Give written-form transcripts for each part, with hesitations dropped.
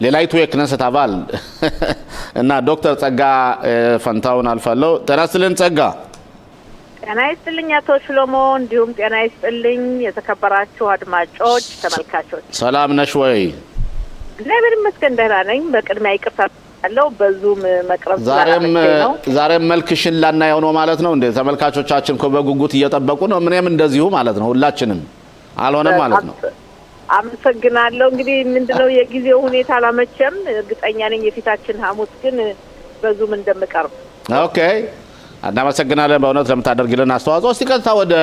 ሌላይቱ የክነሰት አባል እና ዶክተር ጸጋ ፈንታውን አልፋለሁ። ጤና ይስጥልኝ ጸጋ። ጤና ይስጥልኝ አቶ ሽሎሞ፣ እንዲሁም ጤና ይስጥልኝ የተከበራችሁ አድማጮች ተመልካቾች። ሰላም ነሽ ወይ? እግዚአብሔር ይመስገን ደህና ነኝ። በቅድሚያ ይቅርታ አለው በዙም መቅረብ ነው። ዛሬም መልክሽን ላናየው ነው ማለት ነው እንዴ? ተመልካቾቻችን በጉጉት እየጠበቁ ነው። ምንም እንደዚሁ ማለት ነው። ሁላችንም አልሆነም ማለት ነው። አመሰግናለሁ። እንግዲህ ምንድነው የጊዜው ሁኔታ አላመቸም። እርግጠኛ ነኝ የፊታችን ሐሙስ ግን በዙም እንደምቀርብ። ኦኬ፣ እናመሰግናለን በእውነት ለምታደርጊልን አስተዋጽኦ። እስቲ ቀጥታ ወደ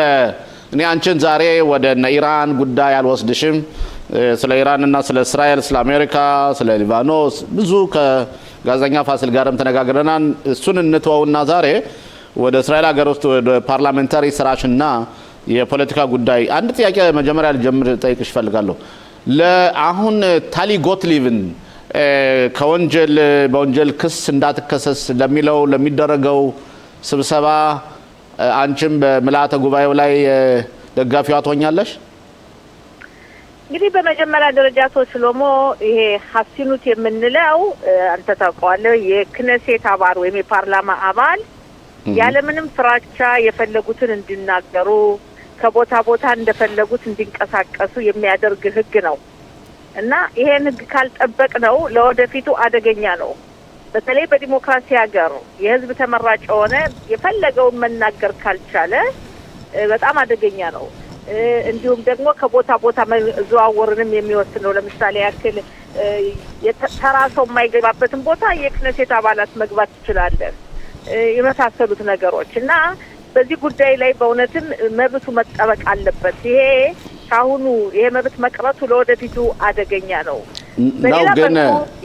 እኔ አንቺን ዛሬ ወደ ኢራን ጉዳይ አልወስድሽም። ስለ ኢራንና ስለ እስራኤል፣ ስለ አሜሪካ፣ ስለ ሊባኖስ ብዙ ከጋዜጠኛ ፋሲል ጋርም ተነጋግረናል። እሱን እንተወውና ዛሬ ወደ እስራኤል ሀገር ውስጥ ወደ ፓርላሜንታሪ ስራሽና የፖለቲካ ጉዳይ አንድ ጥያቄ መጀመሪያ ልጀምር ጠይቅሽ ፈልጋለሁ። ለአሁን ታሊ ጎትሊብን በወንጀል ክስ እንዳትከሰስ ለሚደረገው ስብሰባ አንቺም በምልአተ ጉባኤው ላይ ደጋፊዋ ትሆኛለሽ? እንግዲህ በመጀመሪያ ደረጃ አቶ ሽሎሞ ይሄ ሀሲኑት የምንለው አንተ ታውቀዋለህ፣ የክነሴት አባል ወይም የፓርላማ አባል ያለምንም ፍራቻ የፈለጉትን እንዲናገሩ ከቦታ ቦታ እንደፈለጉት እንዲንቀሳቀሱ የሚያደርግ ህግ ነው እና ይሄን ህግ ካልጠበቅ ነው ለወደፊቱ አደገኛ ነው። በተለይ በዲሞክራሲ ሀገር የህዝብ ተመራጭ የሆነ የፈለገውን መናገር ካልቻለ በጣም አደገኛ ነው። እንዲሁም ደግሞ ከቦታ ቦታ መዘዋወርንም የሚወስድ ነው። ለምሳሌ ያክል ተራ ሰው የማይገባበትን ቦታ የክነሴት አባላት መግባት ይችላል የመሳሰሉት ነገሮች እና በዚህ ጉዳይ ላይ በእውነትም መብቱ መጠበቅ አለበት። ይሄ ካሁኑ ይሄ መብት መቅረቱ ለወደፊቱ አደገኛ ነው። በሌላ በኩል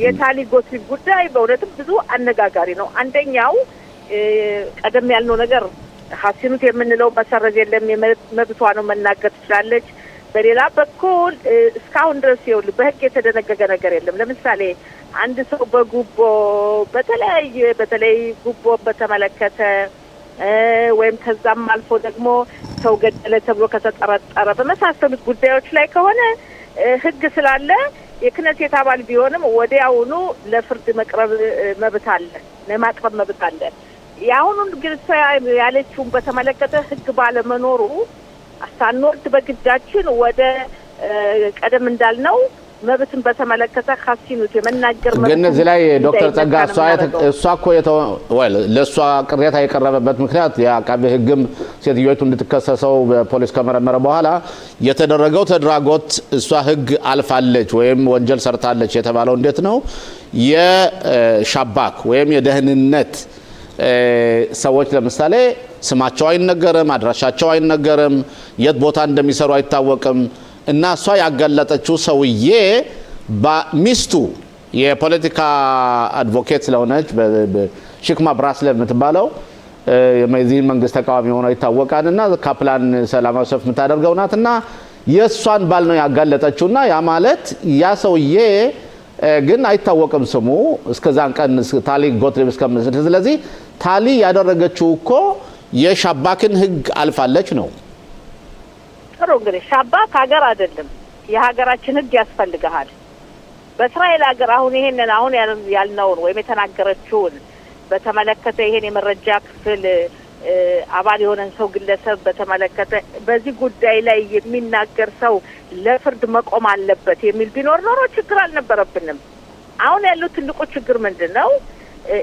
የታሊ ጎትሊብ ጉዳይ በእውነትም ብዙ አነጋጋሪ ነው። አንደኛው ቀደም ያልነው ነገር ሀሲኑት የምንለው መሰረዝ የለም፣ መብቷ ነው፣ መናገር ትችላለች። በሌላ በኩል እስካሁን ድረስ ይኸውልህ በህግ የተደነገገ ነገር የለም። ለምሳሌ አንድ ሰው በጉቦ በተለይ ጉቦ በተመለከተ ወይም ከዛም አልፎ ደግሞ ሰው ገደለ ተብሎ ከተጠረጠረ በመሳሰሉት ጉዳዮች ላይ ከሆነ ህግ ስላለ የክነሴት አባል ቢሆንም ወዲያውኑ ለፍርድ መቅረብ መብት አለ፣ ለማቅረብ መብት አለ። የአሁኑን ግን ያለችውን በተመለከተ ህግ ባለመኖሩ ሳንወርድ በግዳችን ወደ ቀደም እንዳልነው መብትን በተመለከተ ሀሲኑት የመናገር መብት ግን እዚህ ላይ ዶክተር ጸጋ እሷ እኮ ለእሷ ቅሬታ የቀረበበት ምክንያት የአቃቤ ህግም ሴትዮቱ እንድትከሰሰው በፖሊስ ከመረመረ በኋላ የተደረገው ተድራጎት እሷ ህግ አልፋለች ወይም ወንጀል ሰርታለች የተባለው እንዴት ነው? የሻባክ ወይም የደህንነት ሰዎች ለምሳሌ ስማቸው አይነገርም፣ አድራሻቸው አይነገርም፣ የት ቦታ እንደሚሰሩ አይታወቅም እና እሷ ያጋለጠችው ሰውዬ ሚስቱ የፖለቲካ አድቮኬት ስለሆነች በሽክማ ብራስለር የምትባለው የዚህ መንግስት ተቃዋሚ ሆኖ ይታወቃል እና ካፕላን ሰላማዊ ሰልፍ የምታደርገው ናት እና የእሷን ባል ነው ያጋለጠችውና ያ ማለት ያ ሰውዬ ግን አይታወቅም ስሙ እስከዛን ቀን ታሊ ጎትሊብ እስከምስል። ስለዚህ ታሊ ያደረገችው እኮ የሻባክን ህግ አልፋለች ነው። ጥሩ እንግዲህ ሻባክ ሀገር አይደለም፣ የሀገራችን ህግ ያስፈልጋል። በእስራኤል ሀገር አሁን ያልነውን ወይም የተናገረችውን በተመለከተ ይሄን የመረጃ ክፍል አባል የሆነን ሰው ግለሰብ በተመለከተ በዚህ ጉዳይ ላይ የሚናገር ሰው ለፍርድ መቆም አለበት የሚል ቢኖር ኖሮ ችግር አልነበረብንም። አሁን ያለው ትልቁ ችግር ምንድነው?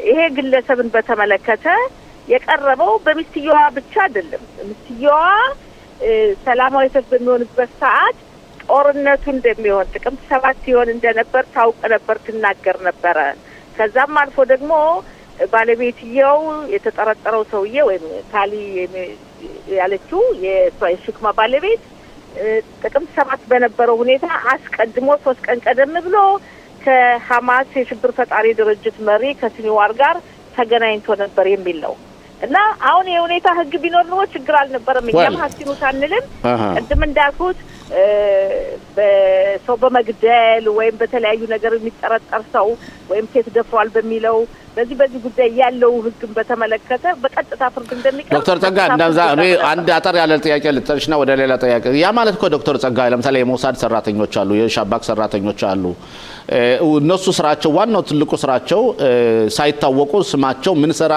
ይሄ ግለሰብን በተመለከተ የቀረበው በሚስትየዋ ብቻ አይደለም። ሚስትየዋ ሰላማዊ ሰልፍ በሚሆንበት ሰዓት ጦርነቱ እንደሚሆን ጥቅምት 7 ሲሆን እንደነበር ታውቅ ነበር፣ ትናገር ነበረ። ከዛም አልፎ ደግሞ ባለቤትየው የተጠረጠረው ሰውዬ ወይም ታሊ ያለችው የሽክማ ባለቤት ጥቅምት 7 በነበረው ሁኔታ አስቀድሞ 3 ቀን ቀደም ብሎ ከሐማስ የሽብር ፈጣሪ ድርጅት መሪ ከሲንዋር ጋር ተገናኝቶ ነበር የሚል ነው እና አሁን የሁኔታ ህግ ቢኖር ነው ችግር አልነበረም። እኛም ሀሲኑት አንልም። ቅድም እንዳልኩት በሰው በመግደል ወይም በተለያዩ ነገር የሚጠረጠር ሰው ወይም ሴት ደፍሯል በሚለው በዚህ ጉዳይ ያለው ህግን በተመለከተ በቀጥታ ፍርድ እንደሚቀርብ ዶክተር ጸጋ እንደዛ እኔ አንድ አጠር ያለ ጥያቄ ልጠርሽና ወደ ሌላ ጥያቄ ያ ማለት እኮ ዶክተር ጸጋ ለምሳሌ የሞሳድ ሰራተኞች አሉ የሻባክ ሰራተኞች አሉ እነሱ ስራቸው ዋናው ትልቁ ስራቸው ሳይታወቁ ስማቸው ምን ስራ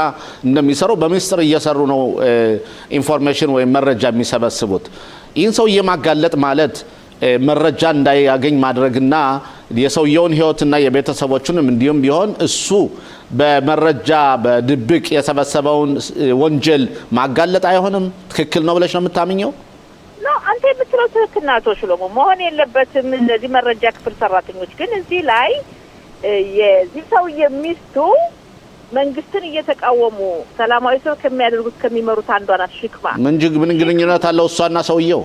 እንደሚሰሩ በሚስጥር እየሰሩ ነው ኢንፎርሜሽን ወይ መረጃ የሚሰበስቡት ይህን ሰው የማጋለጥ ማለት መረጃ እንዳያገኝ ማድረግና የሰውየውን ህይወትና የቤተሰቦቹንም እንዲሁም ቢሆን እሱ በመረጃ በድብቅ የሰበሰበውን ወንጀል ማጋለጥ አይሆንም ትክክል ነው ብለሽ ነው የምታምኘው ነው አንተ የምትለው ትክክል ነው አቶ ሽሎሞ መሆን የለበትም እነዚህ መረጃ ክፍል ሰራተኞች ግን እዚህ ላይ የዚህ ሰው የሚስቱ መንግስትን እየተቃወሙ ሰላማዊ ሰልፍ ከሚያደርጉት ከሚመሩት አንዷ ናት ሽክማ ምን ግንኙነት አለው እሷና ሰውየው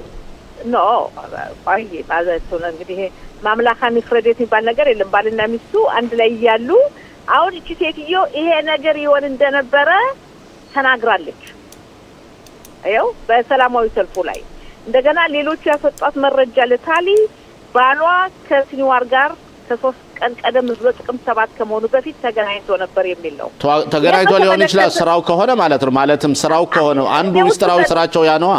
ኖ አይ ባዛቱ ነው እንግዲህ ማምላካኒ ፍሬዴት የሚባል ነገር የለም ባልና ሚስቱ አንድ ላይ ያሉ አሁን እቺ ሴትዮ ይሄ ነገር ይሆን እንደነበረ ተናግራለች አየው በሰላማዊ ሰልፉ ላይ እንደገና ሌሎች ያሰጣት መረጃ ለታሊ ባሏ ከሲኒዋር ጋር ከ3 ቀን ቀደም ብሎ ጥቅም 7 ከመሆኑ በፊት ተገናኝቶ ነበር የሚል ነው ተገናኝቶ ሊሆን ይችላል ስራው ከሆነ ማለት ነው ማለትም ስራው ከሆነ አንዱ ሚስጥራዊ ስራቸው ያ ነው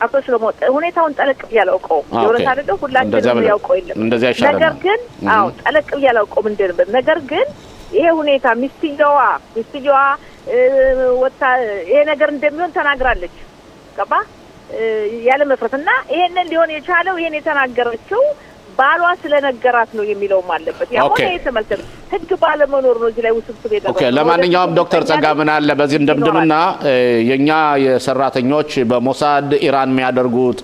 አቶ ሽሎሞ ሁኔታውን ጠለቅ ያላውቀው የወረታ አይደለም ሁላችንም ያውቀው የለም ነገር ግን አው ጠለቅ ያላውቀው ምንድነው ነገር ግን ይሄ ሁኔታ ሚስቲያዋ ወጣ ይሄ ነገር እንደሚሆን ተናግራለች ገባ ያለ መፍረትና ይሄንን ሊሆን የቻለው ይሄን የተናገረችው ባሏ ስለነገራት ነው የሚለው ማለበት ያው የተመልከተ ህግ ባለመኖር ነው እዚህ ላይ ውስብስብ የደረሰው ኦኬ ለማንኛውም ዶክተር ጸጋ ምን አለ በዚህ እንደምድምና የኛ የሰራተኞች በሞሳድ ኢራን የሚያደርጉት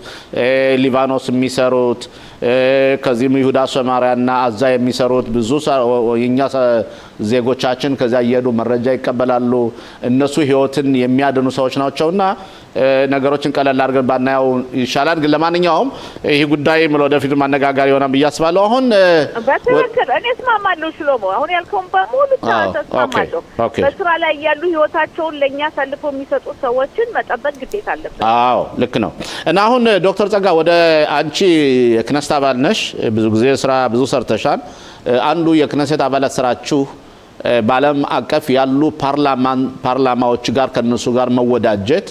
ሊባኖስ የሚሰሩት ከዚህም ይሁዳ ሰማሪያና አዛ የሚሰሩት ብዙ የኛ ዜጎቻችን ከዛ እየሄዱ መረጃ ይቀበላሉ እነሱ ህይወትን የሚያድኑ ሰዎች ናቸውና ነገሮችን ቀለል አድርገን ባናየው ይሻላል ግን ለማንኛውም ይሄ ጉዳይ ወደፊት ማነጋገር ይሆናል ብያስባለሁ አሁን በትክክል እኔ እስማማለሁ ሽሎሞ አሁን ያልከውን በሙሉ ተስማማለሁ በስራ ላይ ያሉ ህይወታቸውን ለኛ ሳልፈው የሚሰጡ ሰዎችን መጠበቅ ግዴታ አለበት አዎ ልክ ነው እና አሁን ዶክተር ጸጋ ወደ አንቺ የክነስት አባል ነሽ ብዙ ጊዜ ስራ ብዙ ሰርተሻል አንዱ የክነስት አባላት ስራችሁ በዓለም አቀፍ ያሉ ፓርላማዎች ጋር ከነሱ ጋር መወዳጀት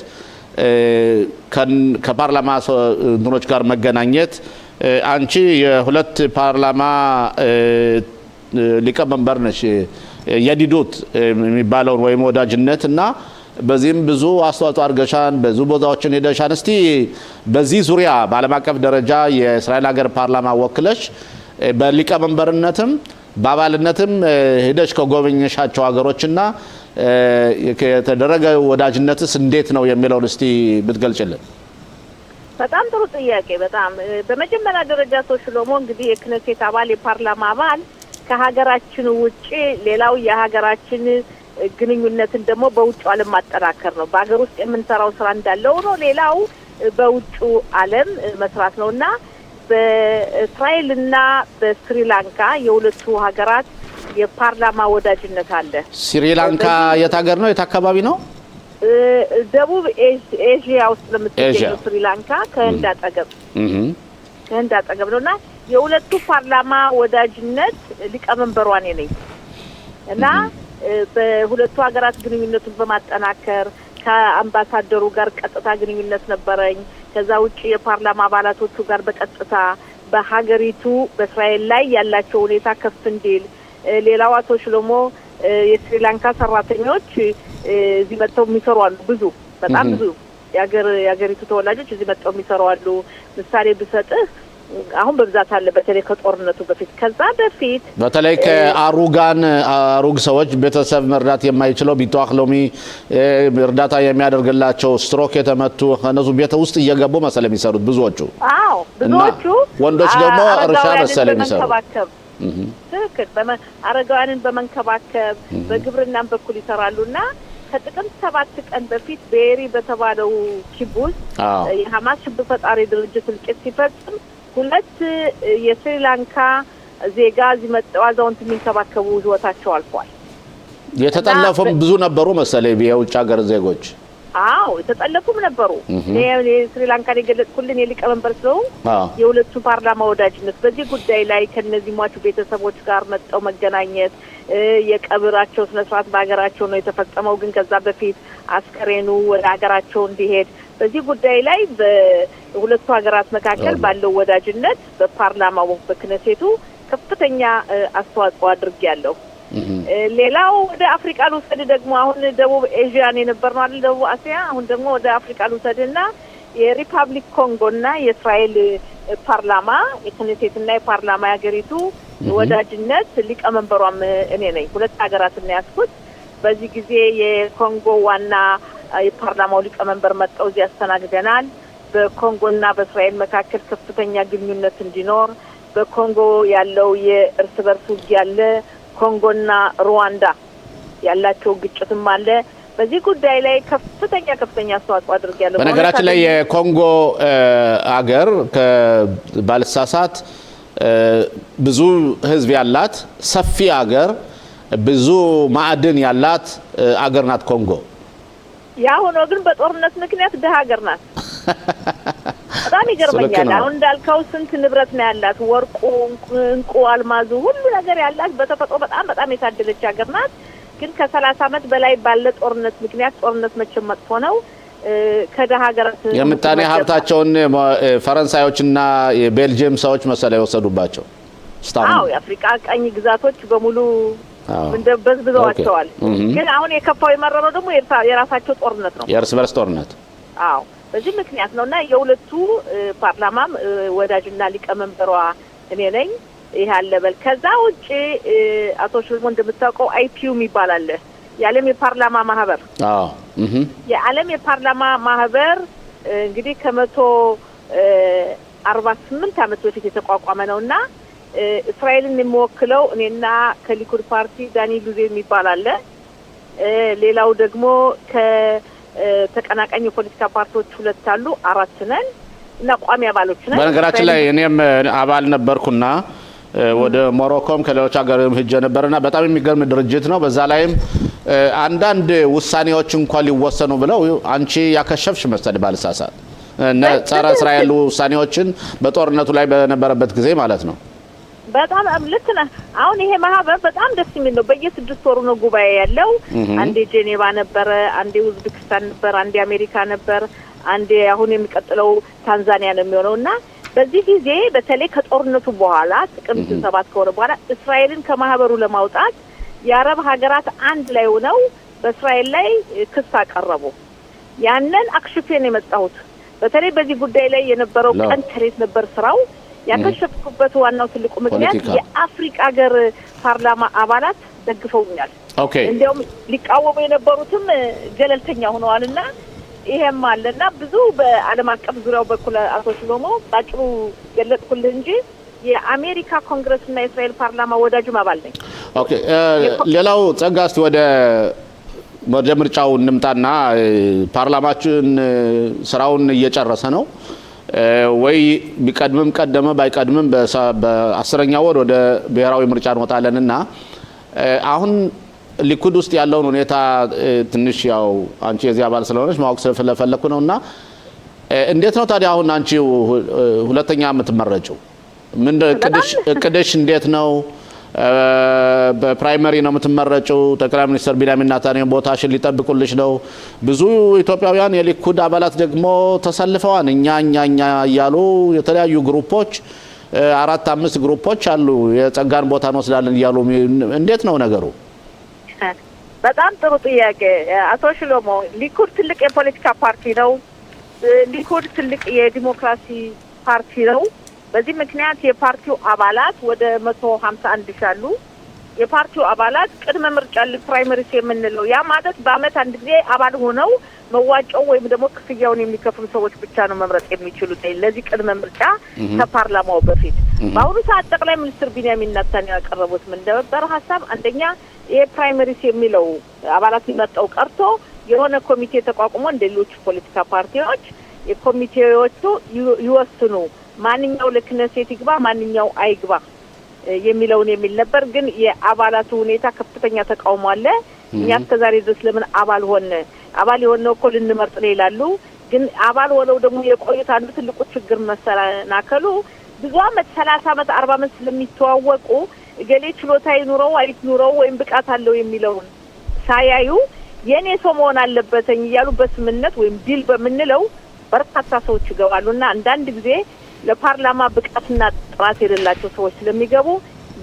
ከፓርላማ እንትኖች ጋር መገናኘት አንቺ የሁለት ፓርላማ ሊቀመንበር ነሽ የዲዶት የሚባለው ወይም ወዳጅነት እና በዚህም ብዙ አስተዋጽኦ አድርገሻል ብዙ ቦታዎችን ሄደሻል እስቲ በዚህ ዙሪያ በዓለም አቀፍ ደረጃ የእስራኤል ሀገር ፓርላማ ወክለሽ በሊቀመንበርነትም በአባልነትም ሄደሽ ከጎበኘሻቸው ሀገሮችና የተደረገ ወዳጅነትስ እንዴት ነው የሚለውን እስቲ ብትገልጭልን በጣም ጥሩ ጥያቄ በጣም በመጀመሪያ ደረጃ ሽሎሞ እንግዲህ የክነሴት አባል የፓርላማ አባል ከሀገራችን ውጪ ሌላው የሀገራችን ግንኙነትን ደግሞ በውጭ ዓለም ማጠናከር ነው በአገር ውስጥ የምንሰራው ስራ እንዳለው ነው ሌላው በውጭ ዓለም መስራት ነውና በእስራኤልና በስሪላንካ የሁለቱ ሀገራት የፓርላማ ወዳጅነት አለ ስሪላንካ የት ሀገር ነው የት አካባቢ ነው ደቡብ ኤዥያ ውስጥ ለምትገኘው ስሪላንካ ከህንድ አጠገብ ነውና የሁለቱ ፓርላማ ወዳጅነት ሊቀመንበሯ ነኝ እና በሁለቱ ሀገራት ግንኙነቱን በማጠናከር ከአምባሳደሩ ጋር ቀጥታ ግንኙነት ነበረኝ ከዛ ውጪ የፓርላማ አባላቶቹ ጋር በቀጥታ በሀገሪቱ በእስራኤል ላይ ያላቸው ሁኔታ ከፍ እንዲል ሌላው አቶ ሽሎሞ የስሪላንካ ሰራተኞች እዚህ መጥተው የሚሰሩ አሉ ብዙ በጣም ብዙ የሀገሪቱ ተወላጆች እዚህ መጥተው የሚሰሩ አሉ ምሳሌ ብሰጥህ አሁን በብዛት አለ በተለይ ከጦርነቱ በፊት ከዛ በፊት በተለይ ከአሩግ ሰዎች ቤተሰብ መርዳት የማይችለው ቢቷህ ሎሚ እርዳታ የሚያደርግላቸው ስትሮክ የተመቱ ከነሱ ቤት ውስጥ እየገቡ መሰለኝ የሚሰሩት ብዙዎቹ ብዙዎቹ ወንዶች ደግሞ እርሻ መሰለኝ የሚሰሩ ትክክል አረጋውያንን በመንከባከብ በግብርናም በኩል ይሰራሉና ከጥቅምት 7 ቀን በፊት ቤሪ በተባለው ኪቡዝ የሐማስ ሽብር ፈጣሪ ድርጅት እልቂት ሲፈጽም ሁለት የስሪላንካ ዜጋ እዚህ አዛውንት የሚንከባከቡ ህይወታቸው አልፏል። የተጠለፉም ብዙ ነበሩ መሰለኝ የውጭ ሀገር ዜጎች አዎ የተጠለፉም ነበሩ። የስሪላንካን የገለጽኩልን የሊቀመንበር ሰው የሁለቱ ፓርላማ ወዳጅነት በዚህ ጉዳይ ላይ ከነዚህ ሟቹ ቤተሰቦች ጋር መጣው መገናኘት የቀብራቸው ስነ ስርዓት በአገራቸው ነው የተፈጸመው። ግን ከዛ በፊት አስከሬኑ ወደ ሀገራቸው እንዲሄድ በዚህ ጉዳይ ላይ በሁለቱ ሀገራት መካከል ባለው ወዳጅነት በፓርላማው በክነሴቱ ከፍተኛ አስተዋጽኦ አድርጌያለሁ። ሌላው ወደ አፍሪካ ልውሰድ ደግሞ አሁን ደቡብ ኤዥያን የነበርነው አይደል ደቡብ አሲያ አሁን ደግሞ ወደ አፍሪካ ልውሰድና የሪፐብሊክ ኮንጎና የእስራኤል ፓርላማ የክነሴትና የፓርላማ ያገሪቱ ወዳጅነት ሊቀመንበሯም እኔ ነኝ። ሁለት ሀገራትን ያስኩት በዚህ ጊዜ የኮንጎ ዋና የፓርላማው ሊቀመንበር መጣው እዚህ ያስተናግደናል። በኮንጎና በእስራኤል መካከል ከፍተኛ ግንኙነት እንዲኖር በኮንጎ ያለው የእርስ በርስ ውጊያ አለ። ኮንጎና ሩዋንዳ ያላቸው ግጭትም አለ። በዚህ ጉዳይ ላይ ከፍተኛ አስተዋጽኦ አድርጌያለሁ። በነገራችን ላይ የኮንጎ አገር ከባልሳሳት ብዙ ህዝብ ያላት ሰፊ አገር ብዙ ማዕድን ያላት አገር ናት ኮንጎ። ያ ሆኖ ግን በጦርነት ምክንያት ደሃ አገር ናት። በጣም ይገርመኛል። አሁን እንዳልከው ስንት ንብረት ነው ያላት ወርቁ፣ እንቁ፣ አልማዙ ሁሉ ነገር ያላት በተፈጥሮ በጣም የታደለች ሀገር ናት። ግን ከ30 ዓመት በላይ ባለ ጦርነት ምክንያት ጦርነት መቼም መጥፎ ነው ከደሃ ሀገራት የምጣኔ ሀብታቸውን ፈረንሳዮችና የቤልጂየም ሰዎች መሰለ የወሰዱባቸው አዎ የአፍሪካ ቀኝ ግዛቶች በሙሉ በዝብዘዋቸዋል። ግን አሁን የከፋው የመረረው ደግሞ የራሳቸው ጦርነት ነው የእርስ በርስ ጦርነት። አዎ በዚህ ምክንያት ነውና የሁለቱ ፓርላማም ወዳጅና ሊቀመንበሯ እኔ ነኝ። ይሄ አለበል ከዛ ውጪ አቶ ሽልሞ እንደምታውቀው አይፒዩ ይባላል የዓለም የፓርላማ ማህበር። የዓለም የፓርላማ ማህበር እንግዲህ ከ148 ዓመት በፊት የተቋቋመ ነውና እስራኤልን የሚወክለው እኔና ከሊኩድ ፓርቲ ዳኒ ሉዜ ይባላል። ሌላው ደግሞ ከተቀናቃኝ የፖለቲካ ፓርቲዎች ሁለት አሉ፣ 4 ነን እና ቋሚ አባሎች ነን። በነገራችን ላይ እኔም አባል ነበርኩና ወደ ሞሮኮም ከሌሎች ሀገርም ሄጄ ነበርና በጣም የሚገርም ድርጅት ነው። በዛ ላይም አንዳንድ ውሳኔዎች እንኳን ሊወሰኑ ብለው አንቺ ያከሸፍሽ መሰለኝ ባልሳሳት ጸረ እስራኤል ውሳኔዎችን በጦርነቱ ላይ በነበረበት ጊዜ ማለት ነው። በጣም ልክ ነህ። አሁን ይሄ ማህበር በጣም ደስ የሚል ነው። በየ6 ወሩ ነው ጉባኤ ያለው። አንዴ ጄኔቫ ነበረ፣ አንዴ ኡዝቤኪስታን ነበር፣ አንዴ አሜሪካ ነበር፣ አንዴ አሁን የሚቀጥለው ታንዛኒያ ነው የሚሆነውና በዚህ ጊዜ በተለይ ከጦርነቱ በኋላ ጥቅምት 7 ከሆነ በኋላ እስራኤልን ከማህበሩ ለማውጣት የአረብ ሀገራት አንድ ላይ ሆነው በእስራኤል ላይ ክስ አቀረቡ። ያንን አክሽፌን የመጣሁት በተለይ በዚህ ጉዳይ ላይ የነበረው ቀን ተሬት ነበር ስራው። ያከሸፍኩበት ዋናው ትልቁ ምክንያት የአፍሪካ ሀገር ፓርላማ አባላት ደግፈውኛል። እንዲያውም ሊቃወሙ የነበሩትም ገለልተኛ ሆነዋልና ይሄም አለና ብዙ በዓለም አቀፍ ዙሪያው በኩል አቶ ሽሎሞ ባጭሩ ገለጽኩልህ እንጂ የአሜሪካ ኮንግረስና የእስራኤል ፓርላማ ወዳጅም አባል ነኝ። ሌላው ጸጋ እስቲ ወደ ምርጫው እንምጣና ፓርላማችን ስራውን እየጨረሰ ነው ወይ ቢቀድምም ቀደመ ባይቀድምም በ10ኛው ወር ወደ ብሔራዊ ምርጫ እንወጣለንና አሁን ሊኩድ ውስጥ ያለውን ሁኔታ ትንሽ ያው አንቺ የዚህ አባል ስለሆነች ማወቅ ስለፈለኩ ነውና እንዴት ነው ታዲያ አሁን አንቺ ሁለተኛ የምትመረጪው? ምን እቅድሽ እንዴት ነው? በፕራይመሪ ነው የምትመረጪው? ጠቅላይ ሚኒስትር ቢንያሚን ኔታንያሁ ቦታሽን ሊጠብቁልሽ ነው? ብዙ ኢትዮጵያውያን የሊኩድ አባላት ደግሞ ተሰልፈዋል። እኛ እያሉ የተለያዩ ግሩፖች 4-5 ግሩፖች አሉ የጸጋን ቦታ እንወስዳለን እያሉ እንዴት ነው ነገሩ? በጣም ጥሩ ጥያቄ አቶ ሽሎሞ። ሊኩድ ትልቅ የፖለቲካ ፓርቲ ነው። ሊኩድ ትልቅ የዲሞክራሲ ፓርቲ ነው። በዚህ ምክንያት የፓርቲው አባላት ወደ 151 አሉ። የፓርቲው አባላት ቅድመ ምርጫ ፕራይመሪስ የምንለው ያ ማለት በአመት አንድ ጊዜ አባል ሆነው መዋጮው ወይም ደግሞ ክፍያውን የሚከፍሉ ሰዎች ብቻ ነው መምረጥ የሚችሉት ለዚህ ቅድመ ምርጫ ከፓርላማው በፊት። በአሁኑ ሰዓት ጠቅላይ ሚኒስትር ቢንያሚን ኔታንያሁ ያቀረቡት ምን ነበር ሀሳብ? አንደኛ ይሄ ፕራይመሪስ የሚለው አባላት ሊመጣው ቀርቶ የሆነ ኮሚቴ ተቋቁሞ እንደሌሎች ፖለቲካ ፓርቲዎች የኮሚቴዎቹ ይወስኑ ማንኛው ለክነሴት ይግባ ማንኛው አይግባ የሚለውን የሚል ነበር። ግን የአባላቱ ሁኔታ ከፍተኛ ተቃውሞ አለ። እኛ እስከዛሬ ድረስ ለምን አባል ሆነ? አባል የሆነው እኮ ልንመርጥ ነው ይላሉ። ግን አባል ሆነው ደግሞ የቆዩት አንዱ ትልቁ ችግር መሰናከሉ ብዙ አመት 30 አመት 40 አመት ስለሚተዋወቁ እገሌ ችሎታ ይኑረው አይኑረው ወይም ብቃት አለው የሚለውን ሳያዩ የኔ ሰው መሆን አለበትኝ እያሉ በስምነት ወይም ዲል በመንለው በርካታ ሰዎች ይገባሉና አንዳንድ ጊዜ ለፓርላማ ብቃትና ጥራት የሌላቸው ሰዎች ስለሚገቡ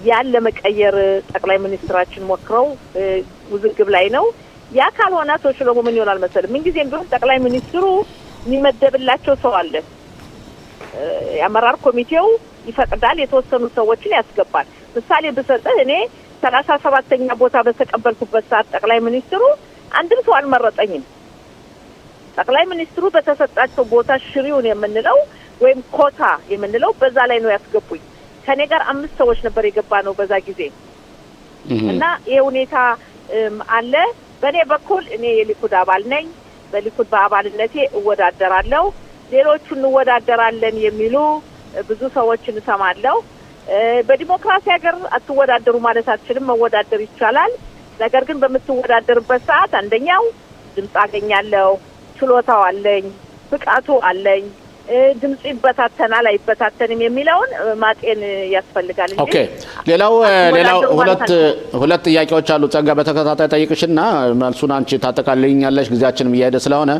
ያን ለመቀየር ጠቅላይ ሚኒስትራችን ሞክረው ውዝግብ ላይ ነው። ያ ካልሆነ ተሽሎሞ ምን ይሆናል መሰለኝ ምን ጊዜ እንደሆነ ጠቅላይ ሚኒስትሩ የሚመደብላቸው ሰው አለ። የአመራር ኮሚቴው ይፈቅዳል፣ የተወሰኑ ሰዎችን ያስገባል። ምሳሌ ብሰጥህ እኔ 37ኛ ቦታ በተቀበልኩበት ሰዓት ጠቅላይ ሚኒስትሩ አንድም ሰው አልመረጠኝም። ጠቅላይ ሚኒስትሩ በተሰጣቸው ቦታ ሽሪውን የምንለው ወይም ኮታ የምንለው በዛ ላይ ነው ያስገቡኝ። ከኔ ጋር 5 ሰዎች ነበር የገባ ነው በዛ ጊዜ እና ይሄ ሁኔታ አለ። በኔ በኩል እኔ የሊኩድ አባል ነኝ። በሊኩድ በአባልነቴ እወዳደራለሁ። ሌሎቹ እንወዳደራለን የሚሉ ብዙ ሰዎችን እሰማለሁ። በዲሞክራሲ ሀገር አትወዳደሩ ማለት አትችልም። መወዳደር ይቻላል። ነገር ግን በምትወዳደርበት ሰዓት አንደኛው ድምጽ አገኛለሁ፣ ችሎታው አለኝ፣ ብቃቱ አለኝ፣ ድምጽ ይበታተናል አይበታተንም የሚለውን ማጤን ያስፈልጋል እንጂ። ኦኬ ሌላው ሁለት ጥያቄዎች አሉ ጸጋ በተከታታይ ጠይቅሽና መልሱን አንቺ ታጠቃልኛለሽ ጊዜያችንም እየሄደ ስለሆነ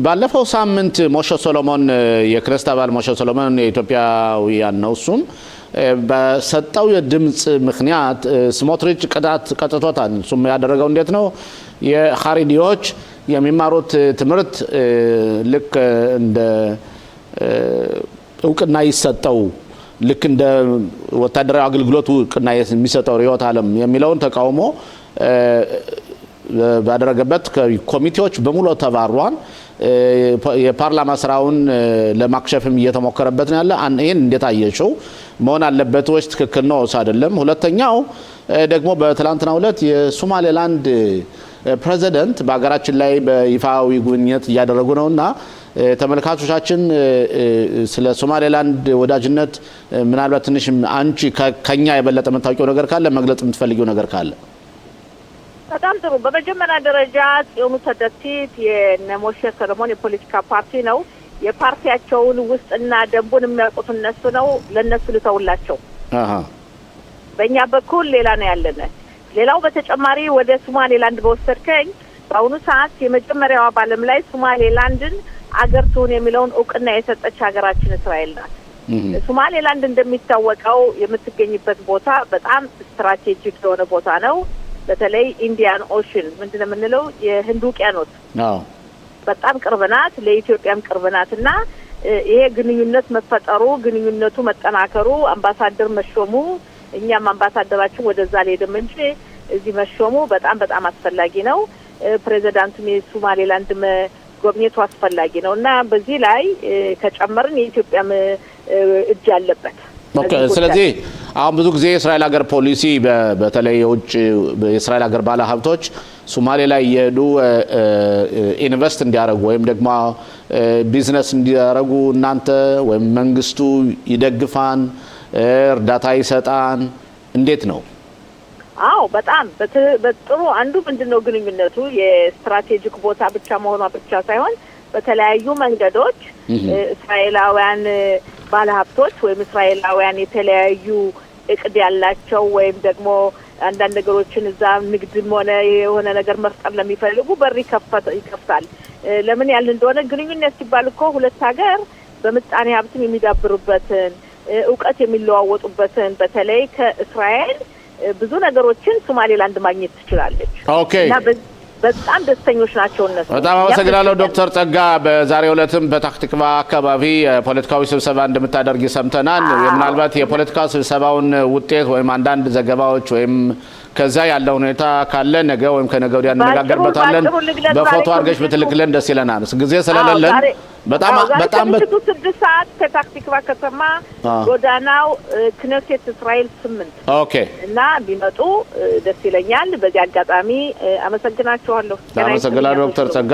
ባለፈው ሳምንት ሞሼ ሶሎሞን የክርስት አባል ሞሼ ሶሎሞን የኢትዮጵያውያን ነው እሱም በሰጠው የድምጽ ምክንያት ስሞትሪች ቅጣት ቀጥቶታል። እሱም ያደረገው እንዴት ነው የኻሪዲዎች የሚማሩት ትምህርት ልክ እንደ እውቅና ይሰጠው ልክ እንደ ወታደራዊ አገልግሎት እውቅና የሚሰጠው ሪዮት ዓለም የሚለውን ተቃውሞ ባደረገበት ኮሚቴዎች በሙሉ ተባሯን የፓርላማ ስራውን ለማክሸፍም እየተሞከረበት ነው ያለ። ይሄን እንዴት አየሽው? መሆን አለበት ወይስ ትክክል ነው ወይስ አይደለም? ሁለተኛው ደግሞ በትላንትናው ዕለት የሶማሌላንድ ፕሬዚደንት በሀገራችን ላይ በይፋዊ ጉብኝት እያደረጉ ነውና ተመልካቾቻችን ስለ ሶማሌላንድ ወዳጅነት ምናልባት ትንሽ አንቺ ከኛ የበለጠ የምታውቂው ነገር ካለ መግለጽ የምትፈልጊው ነገር ካለ። በጣም ጥሩ። በመጀመሪያ ደረጃ ጽዮኑ ተደቲት የሞሼ ሰሎሞን የፖለቲካ ፓርቲ ነው። የፓርቲያቸውን ውስጥና ደንቡን የሚያውቁት እነሱ ነው። ለነሱ ልተውላቸው። በእኛ በኩል ሌላ ነው ያለነ። ሌላው በተጨማሪ ወደ ሶማሌላንድ በወሰድከኝ በአሁኑ ሰዓት የመጀመሪያዋ በዓለም ላይ ሶማሌላንድን አገር ትሁን የሚለውን እውቅና የሰጠች ሀገራችን እስራኤል ናት። ሶማሌላንድ እንደሚታወቀው የምትገኝበት ቦታ በጣም ስትራቴጂክ የሆነ ቦታ ነው። በተለይ ኢንዲያን ኦሽን ምንድነው የምንለው የህንድ ውቅያኖስ በጣም ቅርብ ናት፣ ለኢትዮጵያም ቅርብ ናትና ይሄ ግንኙነት መፈጠሩ ግንኙነቱ መጠናከሩ አምባሳደር መሾሙ እኛም አምባሳደራችን ወደዛ ሄደም እንጂ እዚህ መሾሙ በጣም በጣም አስፈላጊ ነው። ፕሬዝዳንቱም የሶማሌላንድ ጎብኘቱ አስፈላጊ ነውና በዚህ ላይ ከጨመርን የኢትዮጵያም እጅ አለበት። ኦኬ ስለዚህ አሁን ብዙ ጊዜ የእስራኤል ሀገር ፖሊሲ በተለይ የውጭ የእስራኤል ሀገር ባለ ሀብቶች ሶማሌ ላይ የሄዱ ኢንቨስት እንዲያደርጉ ወይም ደግሞ ቢዝነስ እንዲያደርጉ እናንተ ወይም መንግስቱ ይደግፋን እርዳታ ይሰጣን እንዴት ነው? አዎ በጣም በጥሩ አንዱ ምንድነው ግንኙነቱ የስትራቴጂክ ቦታ ብቻ መሆኗ ብቻ ሳይሆን በተለያዩ መንገዶች እስራኤላውያን ባለሀብቶች ወይም እስራኤላውያን የተለያዩ እቅድ ያላቸው ወይም ደግሞ አንዳንድ ነገሮችን እዛ ንግድም ሆነ የሆነ ነገር መፍጠር ለሚፈልጉ በር ይከፍታል። ለምን ያህል እንደሆነ ግንኙነት ሲባል እኮ ሁለት ሀገር በምጣኔ ሀብትም የሚዳብሩበትን እውቀት የሚለዋወጡበትን በተለይ ከእስራኤል ብዙ ነገሮችን ሶማሌላንድ ማግኘት ትችላለች። ኦኬ በጣም ደስተኞች ናቸው እነሱ። በጣም አመሰግናለሁ ዶክተር ጸጋ። በዛሬው ዕለትም በታክቲክቫ አካባቢ ፖለቲካዊ ስብሰባ እንደምታደርጊ ሰምተናል። ምናልባት የፖለቲካ ስብሰባውን ውጤት ወይም አንዳንድ ዘገባዎች ወይም ከዛ ያለው ሁኔታ ካለ ነገ ወይም ከነገ ወዲያ እንነጋገርበታለን። በፎቶ አድርገሽ ብትልክልን ደስ ይለናል። ጊዜ ስለሌለን በጣም 6 ሰዓት ከታክቲክቫ ከተማ ጎዳናው ክነሴት እስራኤል 8 ኦኬ እና ቢመጡ ደስ ይለኛል። በዚህ አጋጣሚ አመሰግናችኋለሁ። አመሰግናለሁ ዶክተር ጸጋ።